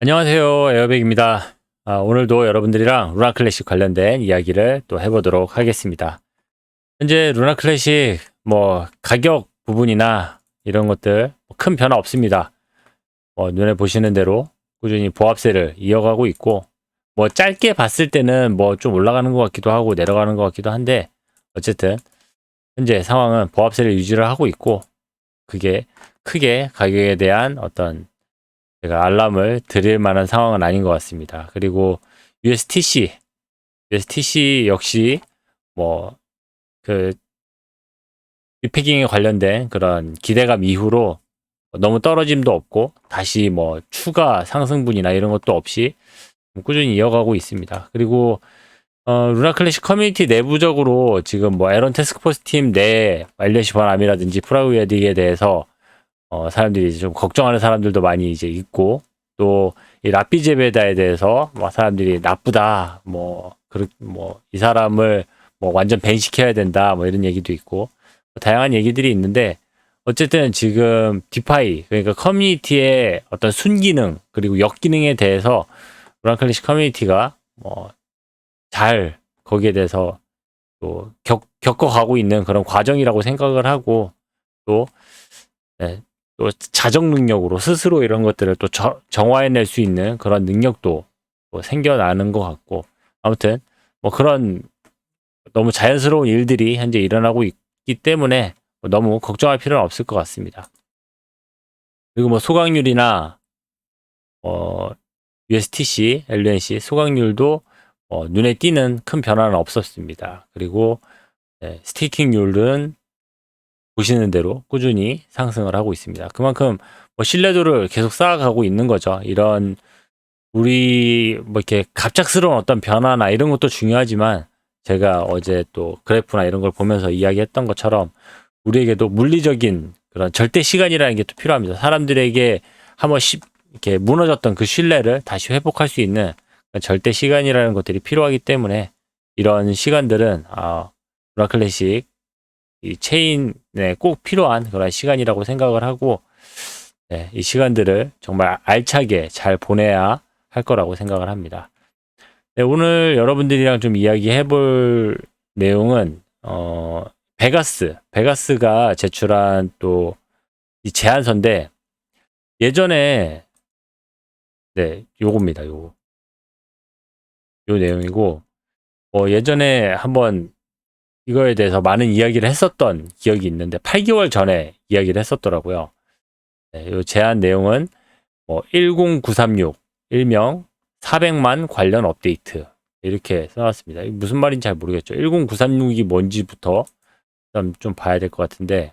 안녕하세요. 에어백입니다. 오늘도 여러분들이랑 루나 클래식 관련된 이야기를 또 해보도록 하겠습니다. 현재 루나 클래식 가격 부분이나 이런 것들 큰 변화 없습니다. 눈에 보시는 대로 꾸준히 보합세를 이어가고 있고, 짧게 봤을 때는 좀 올라가는 것 같기도 하고 내려가는 것 같기도 한데, 어쨌든 현재 상황은 보합세를 유지를 하고 있고, 그게 크게 가격에 대한 어떤 제가 알람을 드릴 만한 상황은 아닌 것 같습니다. 그리고 USTC 역시 그 리패깅에 관련된 그런 기대감 이후로 너무 떨어짐도 없고 다시 추가 상승분이나 이런 것도 없이 꾸준히 이어가고 있습니다. 그리고 루나 클래식 커뮤니티 내부적으로 지금 에런 태스크포스 팀 내 와일렛시 번암이라든지 프라그 웨딩에 대해서 사람들이 이제 좀 걱정하는 사람들도 많이 이제 있고, 또 이 라피제베다에 대해서 사람들이 나쁘다, 이 사람을 완전 밴시켜야 된다, 이런 얘기도 있고, 다양한 얘기들이 있는데, 어쨌든 지금 디파이, 그러니까 커뮤니티의 어떤 순기능 그리고 역기능에 대해서 루나 클래식 커뮤니티가 잘 거기에 대해서 또 겪어가고 있는 그런 과정이라고 생각을 하고, 또 네, 또 자정 능력으로 스스로 이런 것들을 또 정화해낼 수 있는 그런 능력도 또 생겨나는 것 같고, 아무튼 그런 너무 자연스러운 일들이 현재 일어나고 있기 때문에 너무 걱정할 필요는 없을 것 같습니다. 그리고 소각률이나 USTC, LNC 소각률도 눈에 띄는 큰 변화는 없었습니다. 그리고 스테이킹률은 보시는 대로 꾸준히 상승을 하고 있습니다. 그만큼 신뢰도를 계속 쌓아가고 있는 거죠. 이런 우리 이렇게 갑작스러운 어떤 변화나 이런 것도 중요하지만, 제가 어제 또 그래프나 이런 걸 보면서 이야기했던 것처럼 우리에게도 물리적인 그런 절대 시간이라는 게 또 필요합니다. 사람들에게 한번 이렇게 무너졌던 그 신뢰를 다시 회복할 수 있는 절대 시간이라는 것들이 필요하기 때문에, 이런 시간들은 루나 클래식 이 체인에 꼭 필요한 그런 시간이라고 생각을 하고, 이 시간들을 정말 알차게 잘 보내야 할 거라고 생각을 합니다. 오늘 여러분들이랑 좀 이야기해 볼 내용은 베가스가 제출한 또 이 제안서인데, 예전에 요겁니다. 요 내용이고, 예전에 한번 이거에 대해서 많은 이야기를 했었던 기억이 있는데 8개월 전에 이야기를 했었더라고요. 이 제안 내용은 10936 일명 400만 관련 업데이트 이렇게 써놨습니다. 무슨 말인지 잘 모르겠죠. 10936이 뭔지부터 좀 봐야 될 것 같은데,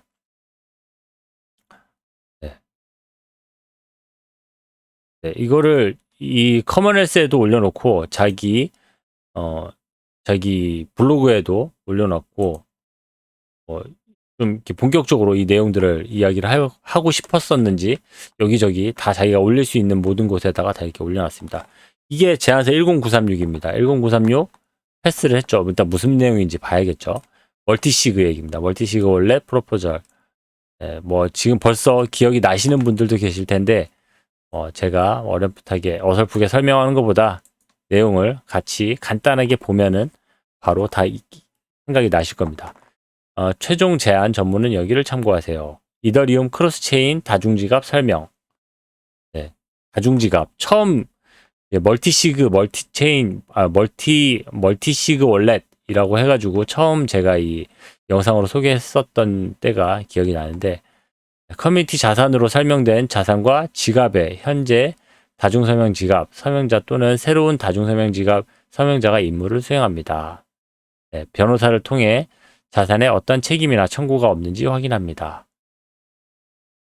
이거를 이 커먼헬스에도 올려놓고 자기 블로그에도 올려놨고, 좀 이렇게 본격적으로 이 내용들을 이야기를 하고 싶었었는지 여기저기 다 자기가 올릴 수 있는 모든 곳에다가 다 이렇게 올려놨습니다. 이게 제안서 10936입니다. 10936 패스를 했죠. 일단 무슨 내용인지 봐야겠죠. 멀티시그 얘기입니다. 멀티시그 원래 프로포절. 지금 벌써 기억이 나시는 분들도 계실 텐데, 제가 어렴풋하게 어설프게 설명하는 것보다 내용을 같이 간단하게 보면은 바로 다 생각이 나실 겁니다. 최종 제안 전문은 여기를 참고하세요. 이더리움 크로스체인 다중지갑 설명. 다중지갑 처음 멀티시그 멀티시그 월렛이라고 해가지고 처음 제가 이 영상으로 소개했었던 때가 기억이 나는데, 커뮤니티 자산으로 설명된 자산과 지갑의 현재 다중서명 지갑 서명자 또는 새로운 다중서명 지갑 서명자가 임무를 수행합니다. 변호사를 통해 자산에 어떤 책임이나 청구가 없는지 확인합니다.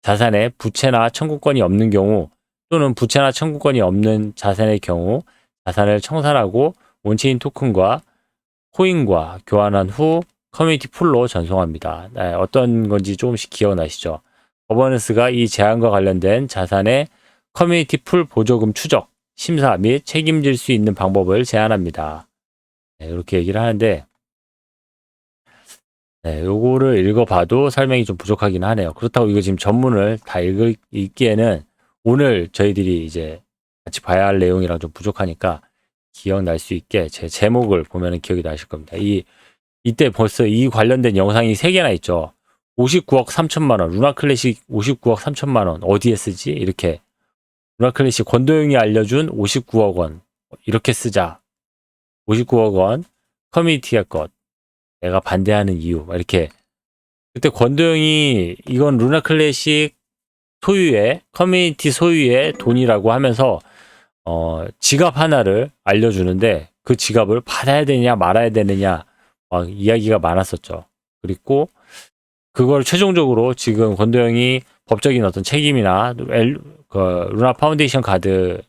자산에 부채나 청구권이 없는 경우, 또는 부채나 청구권이 없는 자산의 경우 자산을 청산하고 온체인 토큰과 코인과 교환한 후 커뮤니티 풀로 전송합니다. 어떤 건지 조금씩 기억나시죠? 거버넌스가 이 제안과 관련된 자산의 커뮤니티 풀 보조금 추적, 심사 및 책임질 수 있는 방법을 제안합니다. 이렇게 얘기를 하는데, 요거를 읽어봐도 설명이 좀 부족하긴 하네요. 그렇다고 이거 지금 전문을 다 읽기에는 오늘 저희들이 이제 같이 봐야 할 내용이랑 좀 부족하니까 기억날 수 있게 제 제목을 보면 기억이 나실 겁니다. 이때 벌써 이 관련된 영상이 3개나 있죠. 59억 3천만 원, 루나 클래식 59억 3천만 원 어디에 쓰지? 이렇게 루나 클래식 권도영이 알려준 59억 원 이렇게 쓰자. 59억 원 커뮤니티의 것 내가 반대하는 이유 이렇게 그때 권도영이 이건 루나 클래식 소유의 커뮤니티 소유의 돈이라고 하면서 지갑 하나를 알려주는데 그 지갑을 받아야 되냐 말아야 되느냐 막 이야기가 많았었죠. 그리고 그걸 최종적으로 지금 권도영이 법적인 어떤 책임이나 루나 파운데이션 카드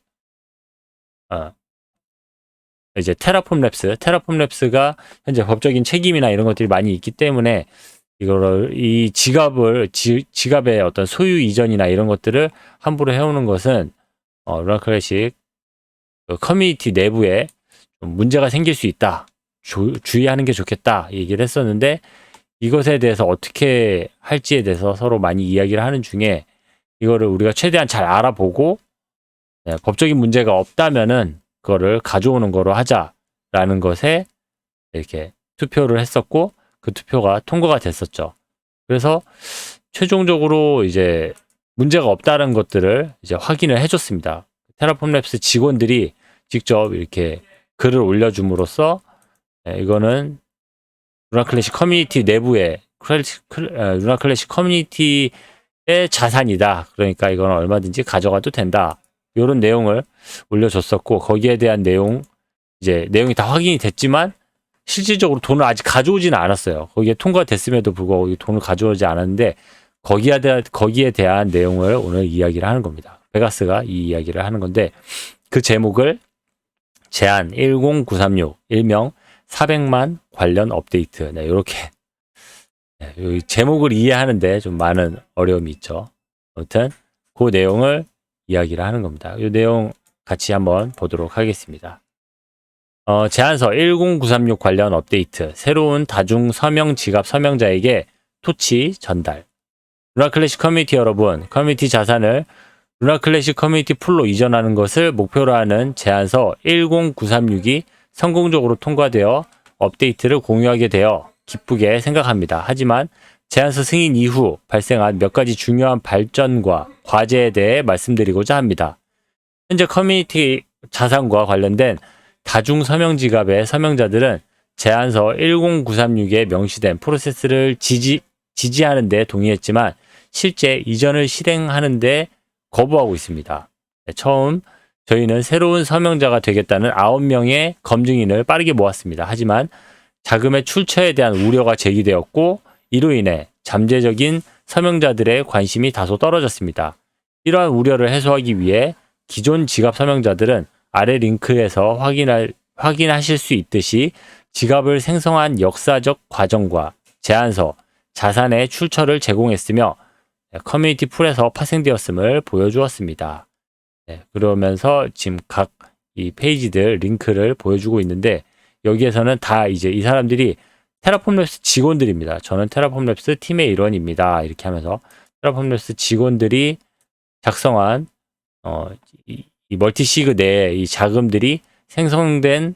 이제 테라폼 랩스가 현재 법적인 책임이나 이런 것들이 많이 있기 때문에 이거를 이 지갑의 어떤 소유 이전이나 이런 것들을 함부로 해오는 것은 루나 클래식 커뮤니티 내부에 좀 문제가 생길 수 있다. 주의하는 게 좋겠다. 얘기를 했었는데 이것에 대해서 어떻게 할지에 대해서 서로 많이 이야기를 하는 중에 이거를 우리가 최대한 잘 알아보고 법적인 문제가 없다면은 그거를 가져오는 거로 하자라는 것에 이렇게 투표를 했었고 그 투표가 통과가 됐었죠. 그래서 최종적으로 이제 문제가 없다는 것들을 이제 확인을 해줬습니다. 테라폼 랩스 직원들이 직접 이렇게 글을 올려줌으로써 이거는 루나 클래식 커뮤니티 내부의 루나 클래식 커뮤니티의 자산이다. 그러니까 이건 얼마든지 가져가도 된다. 이런 내용을 올려줬었고 거기에 대한 내용이 다 확인이 됐지만 실질적으로 돈을 아직 가져오지는 않았어요. 거기에 통과됐음에도 불구하고 돈을 가져오지 않았는데 거기에 대한 내용을 오늘 이야기를 하는 겁니다. 베가스가 이 이야기를 하는 건데 그 제목을 제안 10936 일명 400만 관련 업데이트 이렇게 제목을 이해하는데 좀 많은 어려움이 있죠. 아무튼 그 내용을 이야기를 하는 겁니다. 이 내용 같이 한번 보도록 하겠습니다. 제안서 10936 관련 업데이트 새로운 다중 서명 지갑 서명자에게 토치 전달 루나 클래식 커뮤니티 여러분 커뮤니티 자산을 루나 클래식 커뮤니티 풀로 이전하는 것을 목표로 하는 제안서 10936이 성공적으로 통과되어 업데이트를 공유하게 되어 기쁘게 생각합니다. 하지만 제안서 승인 이후 발생한 몇 가지 중요한 발전과 과제에 대해 말씀드리고자 합니다. 현재 커뮤니티 자산과 관련된 다중 서명 지갑의 서명자들은 제안서 10936에 명시된 프로세스를 지지하는 데 동의했지만 실제 이전을 실행하는 데 거부하고 있습니다. 처음 저희는 새로운 서명자가 되겠다는 9명의 검증인을 빠르게 모았습니다. 하지만 자금의 출처에 대한 우려가 제기되었고 이로 인해 잠재적인 서명자들의 관심이 다소 떨어졌습니다. 이러한 우려를 해소하기 위해 기존 지갑 서명자들은 아래 링크에서 확인하실 수 있듯이 지갑을 생성한 역사적 과정과 제안서, 자산의 출처를 제공했으며 커뮤니티 풀에서 파생되었음을 보여주었습니다. 그러면서 지금 각 이 페이지들 링크를 보여주고 있는데 여기에서는 다 이제 이 사람들이 테라폼 랩스 직원들입니다. 저는 테라폼 랩스 팀의 일원입니다. 이렇게 하면서 테라폼 랩스 직원들이 작성한 이 멀티시그 내에 이 자금들이 생성된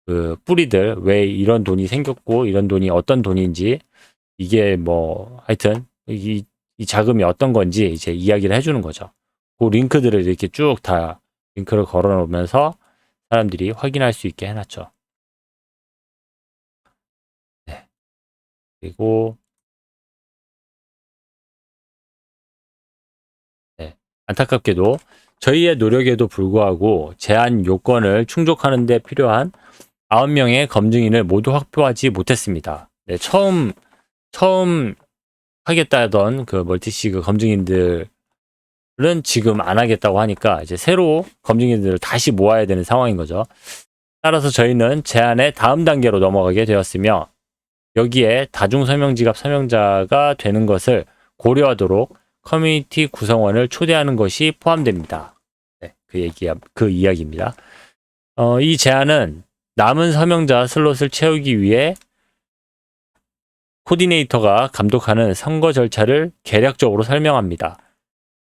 그 뿌리들 왜 이런 돈이 생겼고 이런 돈이 어떤 돈인지 이게 뭐 하여튼 이 자금이 어떤 건지 이제 이야기를 해주는 거죠. 그 링크들을 이렇게 쭉 다 링크를 걸어 놓으면서 사람들이 확인할 수 있게 해놨죠. 네. 그리고 안타깝게도 저희의 노력에도 불구하고 제한 요건을 충족하는 데 필요한 9명의 검증인을 모두 확보하지 못했습니다. 처음 하겠다던 그 멀티시그 검증인들은 지금 안 하겠다고 하니까 이제 새로 검증인들을 다시 모아야 되는 상황인 거죠. 따라서 저희는 제안의 다음 단계로 넘어가게 되었으며 여기에 다중서명지갑 서명자가 되는 것을 고려하도록 커뮤니티 구성원을 초대하는 것이 포함됩니다. 그 이야기입니다. 이 제안은 남은 서명자 슬롯을 채우기 위해 코디네이터가 감독하는 선거 절차를 개략적으로 설명합니다.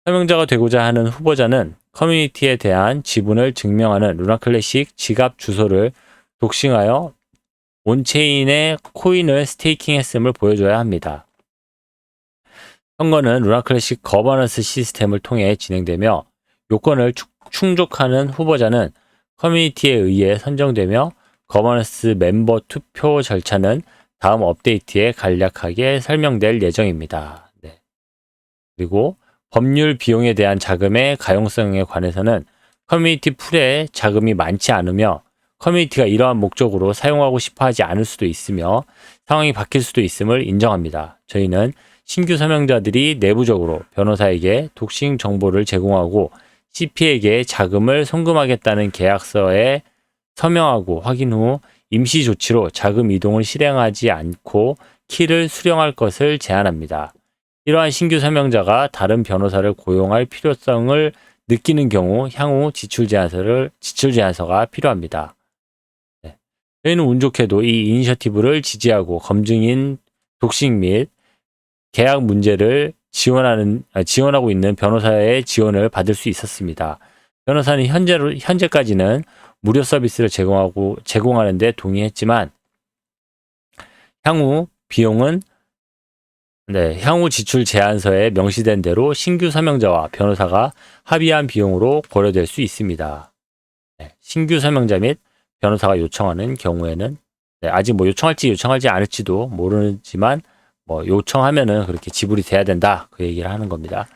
서명자가 되고자 하는 후보자는 커뮤니티에 대한 지분을 증명하는 루나클래식 지갑 주소를 독싱하여 온체인의 코인을 스테이킹했음을 보여줘야 합니다. 선거는 루나클래식 거버넌스 시스템을 통해 진행되며 요건을 충족하는 후보자는 커뮤니티에 의해 선정되며 거버넌스 멤버 투표 절차는 다음 업데이트에 간략하게 설명될 예정입니다. 네. 그리고 법률 비용에 대한 자금의 가용성에 관해서는 커뮤니티 풀에 자금이 많지 않으며 커뮤니티가 이러한 목적으로 사용하고 싶어 하지 않을 수도 있으며 상황이 바뀔 수도 있음을 인정합니다. 저희는 신규 서명자들이 내부적으로 변호사에게 독싱 정보를 제공하고 CP에게 자금을 송금하겠다는 계약서에 서명하고 확인 후 임시 조치로 자금 이동을 실행하지 않고 키를 수령할 것을 제안합니다. 이러한 신규 서명자가 다른 변호사를 고용할 필요성을 느끼는 경우 향후 지출 제안서가 필요합니다. 네. 저희는 운 좋게도 이 이니셔티브를 검증인 독식 및 계약 문제를 지원하고 있는 변호사의 지원을 받을 수 있었습니다. 변호사는 현재까지는 무료 서비스를 제공하는 데 동의했지만 향후 비용은 향후 지출 제안서에 명시된 대로 신규 서명자와 변호사가 합의한 비용으로 고려될 수 있습니다. 신규 서명자 및 변호사가 요청하는 경우에는 아직 요청할지 않을지도 모르지만 요청하면은 그렇게 지불이 돼야 된다. 그 얘기를 하는 겁니다.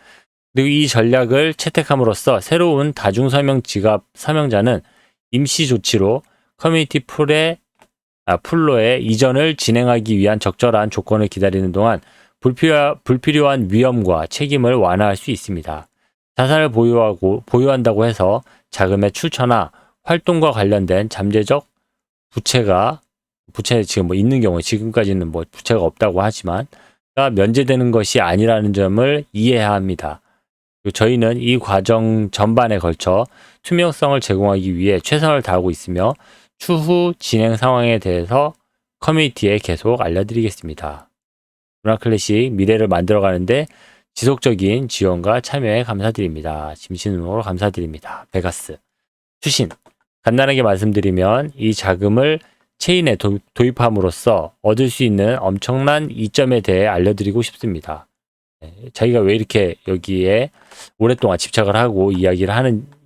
그리고 이 전략을 채택함으로써 새로운 다중서명 지갑 서명자는 임시 조치로 커뮤니티 풀로의 이전을 진행하기 위한 적절한 조건을 기다리는 동안 불필요한 위험과 책임을 완화할 수 있습니다. 자산을 보유한다고 해서 자금의 출처나 활동과 관련된 잠재적 부채 지금 있는 경우에 지금까지는 부채가 없다고 하지만 면제되는 것이 아니라는 점을 이해해야 합니다. 저희는 이 과정 전반에 걸쳐 투명성을 제공하기 위해 최선을 다하고 있으며 추후 진행 상황에 대해서 커뮤니티에 계속 알려드리겠습니다. 루나클래식 미래를 만들어가는데 지속적인 지원과 참여에 감사드립니다. 진심으로 감사드립니다. 베가스. 추신. 간단하게 말씀드리면 이 자금을 체인에 도입함으로써 얻을 수 있는 엄청난 이점에 대해 알려드리고 싶습니다. 자기가 왜 이렇게 여기에 오랫동안 집착을 하고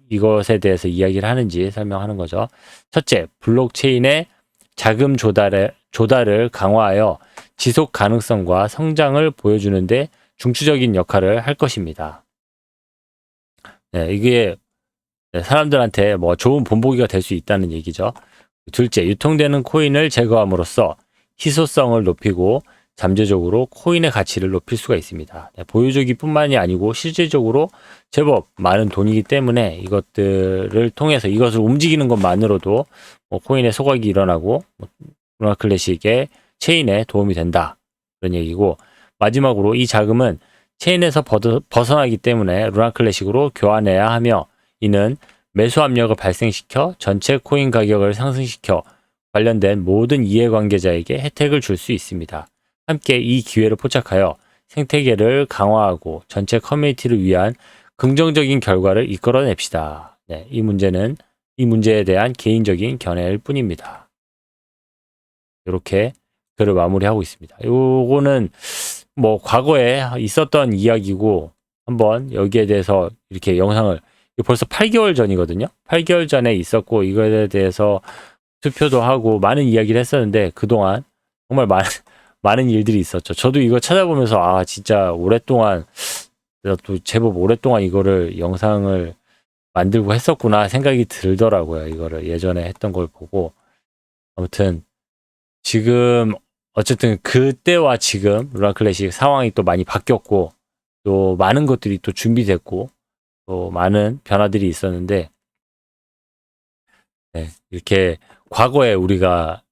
이것에 대해서 이야기를 하는지 설명하는 거죠. 첫째, 블록체인의 자금 조달을 강화하여 지속 가능성과 성장을 보여주는데 중추적인 역할을 할 것입니다. 이게 사람들한테 좋은 본보기가 될 수 있다는 얘기죠. 둘째, 유통되는 코인을 제거함으로써 희소성을 높이고 잠재적으로 코인의 가치를 높일 수가 있습니다. 보유주기뿐만이 아니고 실질적으로 제법 많은 돈이기 때문에 이것들을 통해서 이것을 움직이는 것만으로도 코인의 소각이 일어나고 루나클래식의 체인에 도움이 된다. 그런 얘기고, 마지막으로 이 자금은 체인에서 벗어나기 때문에 루나클래식으로 교환해야 하며 이는 매수 압력을 발생시켜 전체 코인 가격을 상승시켜 관련된 모든 이해관계자에게 혜택을 줄 수 있습니다. 함께 이 기회를 포착하여 생태계를 강화하고 전체 커뮤니티를 위한 긍정적인 결과를 이끌어냅시다. 이 문제에 대한 개인적인 견해일 뿐입니다. 이렇게 글을 마무리하고 있습니다. 요거는 과거에 있었던 이야기고 한번 여기에 대해서 이렇게 영상을 벌써 8개월 전이거든요. 8개월 전에 있었고 이거에 대해서 투표도 하고 많은 이야기를 했었는데 그동안 정말 많은 일들이 있었죠. 저도 이거 찾아보면서 진짜 오랫동안 또 제법 오랫동안 이거를 영상을 만들고 했었구나 생각이 들더라고요. 이거를 예전에 했던 걸 보고. 아무튼 지금 어쨌든 그때와 지금 루나클래식 상황이 또 많이 바뀌었고 또 많은 것들이 또 준비됐고 또 많은 변화들이 있었는데 이렇게 과거에 우리가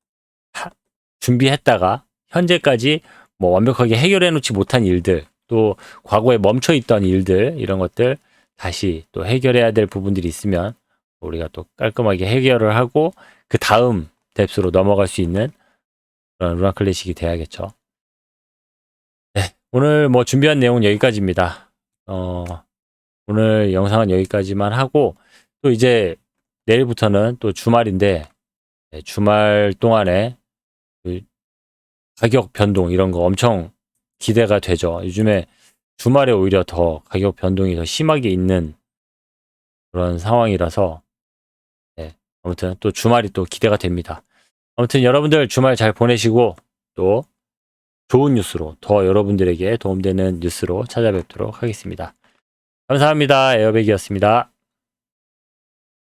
준비했다가 현재까지 완벽하게 해결해 놓지 못한 일들, 또 과거에 멈춰 있던 일들, 이런 것들 다시 또 해결해야 될 부분들이 있으면 우리가 또 깔끔하게 해결을 하고 그 다음 뎁스로 넘어갈 수 있는 그런 루나클래식이 돼야겠죠. 오늘 준비한 내용은 여기까지입니다. 오늘 영상은 여기까지만 하고 또 이제 내일부터는 또 주말인데 주말 동안에 그 가격 변동 이런 거 엄청 기대가 되죠. 요즘에 주말에 오히려 더 가격 변동이 더 심하게 있는 그런 상황이라서 아무튼 또 주말이 또 기대가 됩니다. 아무튼 여러분들 주말 잘 보내시고 또 좋은 뉴스로 더 여러분들에게 도움되는 뉴스로 찾아뵙도록 하겠습니다. 감사합니다. 에어백이었습니다.